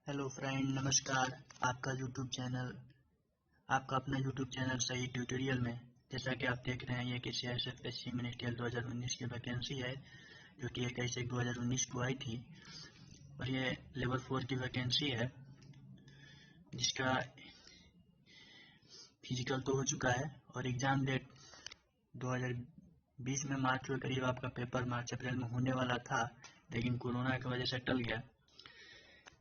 Hello friend, नमस्कार। आपका YouTube channel आपका अपना यूट्यूब चैनल सही ट्यूटोरियल में, जैसा कि आप देख रहे हैं, ये कि CSFSC मिनिस्ट्रियल 2019 की वैकेंसी है, जो कि 21/1/2019 को आई थी। और ये लेवल 4 की वैकेंसी है, जिसका फिजिकल तो हो चुका है और एग्ज़ाम डेट 2020 में मार्च के करीब आपका पेपर मार्च अप्रैल में होने वाला था, लेकिन कोरोना की वजह से टल गया।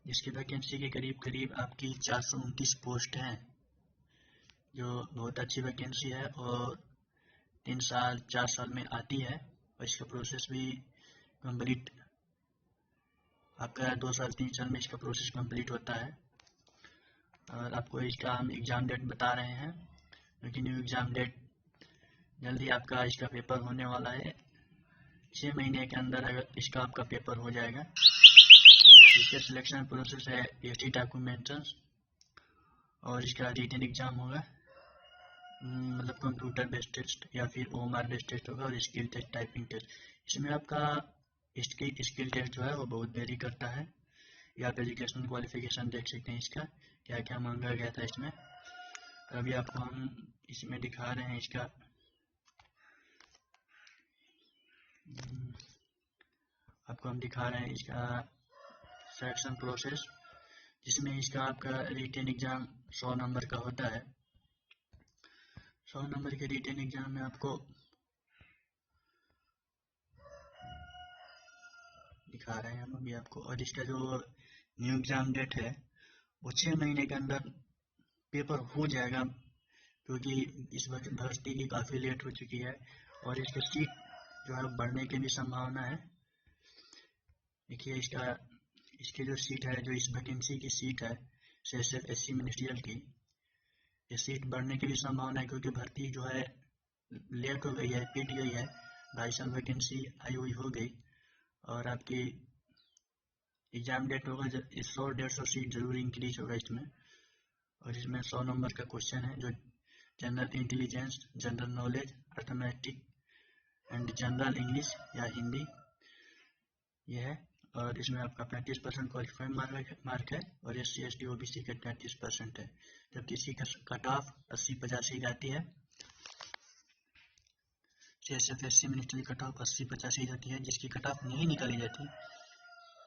जिसकी वैकेंसी के करीब करीब आपकी 429 पोस्ट हैं, जो बहुत अच्छी वैकेंसी है और 3 साल 4 साल में आती है। और इसका प्रोसेस भी कंप्लीट आपका 2 साल 3 साल में इसका प्रोसेस कंप्लीट होता है। और आपको इसका हम एग्ज़ाम डेट बता रहे हैं, क्योंकि न्यू एग्ज़ाम डेट जल्दी आपका इसका पेपर होने वाला है। 6 महीने के अंदर अगर इसका आपका पेपर हो जाएगा। इसका सिलेक्शन प्रोसेस है 80 डॉक्यूमेंट्स और इसका रिटन एग्ज़ाम होगा, मतलब कंप्यूटर बेस्ड टेस्ट या फिर OMR बेस्ड टेस्ट होगा और स्किल टेस्ट, टाइपिंग टेस्ट। इसमें आपका स्किल टेस्ट जो है वो बहुत वेरी करता है। या आप एजुकेशनल क्वालिफिकेशन देख सकते हैं, इसका क्या क्या मांगा गया था इसमें। अभी आपको हम इसमें दिखा रहे हैं इसका आपको हम दिखा रहे हैं इसका सिलेक्शन प्रोसेस, जिसमें इसका आपका रिटन एग्ज़ाम 100 नंबर का होता है। 100 नंबर के रिटन एग्ज़ाम में आपको दिखा रहे हैं हम अभी आपको। और इसका जो न्यू एग्ज़ाम डेट है वो 6 महीने के अंदर पेपर हो जाएगा, क्योंकि इस वक्त भर्ती की काफ़ी लेट हो चुकी है और इसका सीट जो है बढ़ने की भी संभावना है। देखिए इसकी जो सीट है, जो इस वैकेंसी की सीट है CSFSC मिनिस्ट्रियल की, ये सीट बढ़ने की भी संभावना है, क्योंकि भर्ती जो है लेट हो गई है, पीट गई है। 2.5 साल वैकेंसी आई हुई हो गई और आपकी एग्ज़ाम डेट होगा 100-150 सीट जरूर इंक्रीज होगा इसमें। और इसमें 100 नंबर का क्वेश्चन है, जो general intelligence, general knowledge, arithmetic and general English या हिंदी ये है। और इसमें आपका 35% क्वालिफाइंग मार्क है और SC ST OBC का 33% है, जबकि इसी का कट ऑफ 80-85 जाती है। CSFSC मिनिस्ट्री कट ऑफ 80-85 जाती है, जिसकी कट ऑफ नहीं निकाली जाती।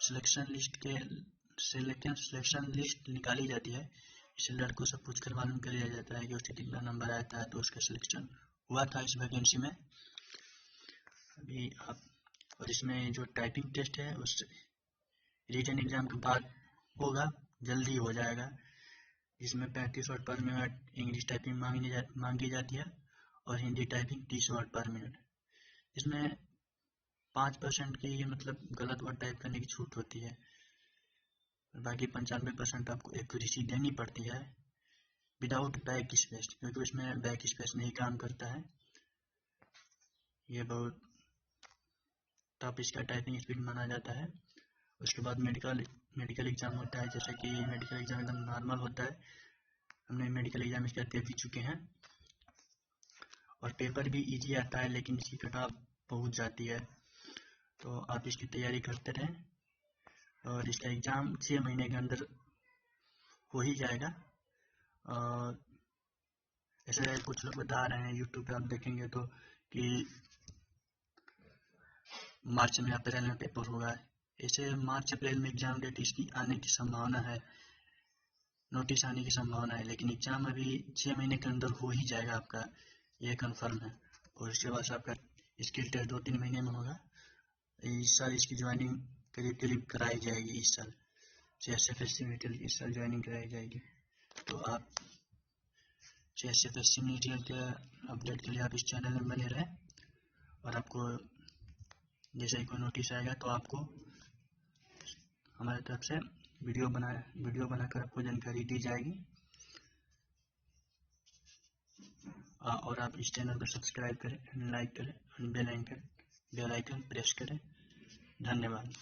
सिलेक्शन लिस्ट निकाली जाती है। इसे लड़कों से पूछकर मालूम कर लिया जाता है कि उसके कितना नंबर आता है, तो उसका सिलेक्शन हुआ था इस वैकेंसी में। अभी आप और इसमें जो टाइपिंग टेस्ट है उस रिटन एग्ज़ाम के बाद होगा, जल्दी हो जाएगा। इसमें 35 वर्ड पर मिनट इंग्लिश टाइपिंग मांगी जाती है और हिंदी टाइपिंग 30 वर्ड पर मिनट। इसमें 5% की मतलब गलत वर्ड टाइप करने की छूट होती है, बाकी 95% आपको एक्यूरेसी देनी पड़ती है विदाउट बैक स्पेस, क्योंकि उसमें बैक स्पेस नहीं काम करता है। ये बहुत टफ इसका टाइपिंग स्पीड माना जाता है। उसके बाद मेडिकल एग्ज़ाम होता है, जैसे कि मेडिकल एग्ज़ाम एकदम नॉर्मल होता है। हमने मेडिकल एग्ज़ाम इसका दे भी चुके हैं और पेपर भी इजी आता है, लेकिन इसकी कट ऑफ पहुँच जाती है, तो आप इसकी तैयारी करते रहें। और इसका एग्ज़ाम 6 महीने के अंदर हो ही जाएगा। और ऐसे कुछ लोग बता रहे हैं यूट्यूब पे, आप देखेंगे तो कि मार्च में अप्रैल में पेपर होगा। ऐसे मार्च अप्रैल में एग्ज़ाम डेट इसकी आने की संभावना है, नोटिस आने की संभावना है, लेकिन एग्ज़ाम अभी 6 महीने के अंदर हो ही जाएगा आपका, ये कंफर्म है। और इसके बाद आपका स्किल टेस्ट 2-3 महीने में होगा। इस साल इसकी ज्वाइनिंग करीब करीब कराई जाएगी, इस साल CSFSC मिनिस्ट्रियल इस साल ज्वाइनिंग कराई जाएगी। तो आप CSFSC मिनिस्ट्रियल के अपडेट के लिए आप इस चैनल में बने रहें, और आपको जैसे ही कोई नोटिस आएगा तो आपको हमारे तरफ से वीडियो बनाकर आपको जानकारी दी जाएगी। और आप इस चैनल को सब्सक्राइब करें, लाइक करें, बेल आइकन प्रेस करें। धन्यवाद।